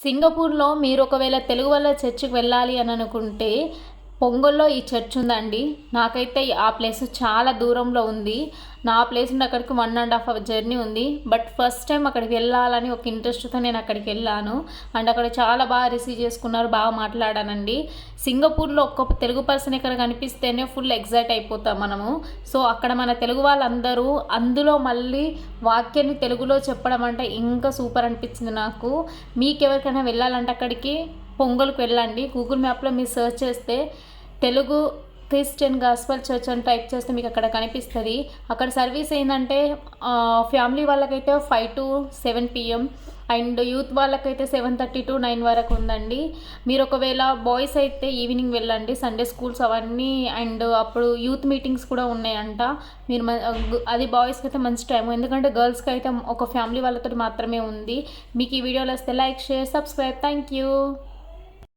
సింగపూర్లో మీరు ఒకవేళ తెలుగు వాళ్ళ చర్చికి వెళ్ళాలి అని అనుకుంటే పొంగల్లో ఈ చర్చ్ ఉందండి. నాకైతే ఆ ప్లేస్ చాలా దూరంలో ఉంది. నా ప్లేస్ నుండి అక్కడికి 1.5 అవర్ జర్నీ ఉంది. బట్ ఫస్ట్ టైం అక్కడికి వెళ్ళాలని ఒక ఇంట్రెస్ట్తో నేను అక్కడికి వెళ్ళాను. అండ్ అక్కడ చాలా బాగా రిసీవ్ చేసుకున్నారు, బాగా మాట్లాడానండి. సింగపూర్లో ఒక్క తెలుగు పర్సన్ ఇక్కడ కనిపిస్తేనే ఫుల్ ఎగ్జైట్ అయిపోతాం మనము. సో అక్కడ మన తెలుగు వాళ్ళందరూ అందులో మళ్ళీ వాక్యాన్ని తెలుగులో చెప్పడం అంటే ఇంకా సూపర్ అనిపించింది నాకు. మీకు ఎవరికైనా వెళ్ళాలంటే అక్కడికి పొంగల్కి వెళ్ళండి. గూగుల్ మ్యాప్లో మీరు సెర్చ్ చేస్తే తెలుగు క్రిస్టియన్ గాస్పల్ చర్చ్ అని టైప్ చేస్తే మీకు అక్కడ కనిపిస్తుంది. అక్కడ సర్వీస్ ఏంటంటే ఫ్యామిలీ వాళ్ళకైతే 5 to 7 PM అండ్ యూత్ వాళ్ళకైతే 7:30 to 9 వరకు ఉందండి. మీరు ఒకవేళ బాయ్స్ అయితే ఈవినింగ్ వెళ్ళండి, సండే స్కూల్స్ అవన్నీ అండ్ అప్పుడు యూత్ మీటింగ్స్ కూడా ఉన్నాయంట. మీరు అది బాయ్స్కి అయితే మంచి టైం, ఎందుకంటే గర్ల్స్కి అయితే ఒక ఫ్యామిలీ వాళ్ళతో మాత్రమే ఉంది. మీకు ఈ వీడియోలో వస్తే like, share, subscribe. Thank you.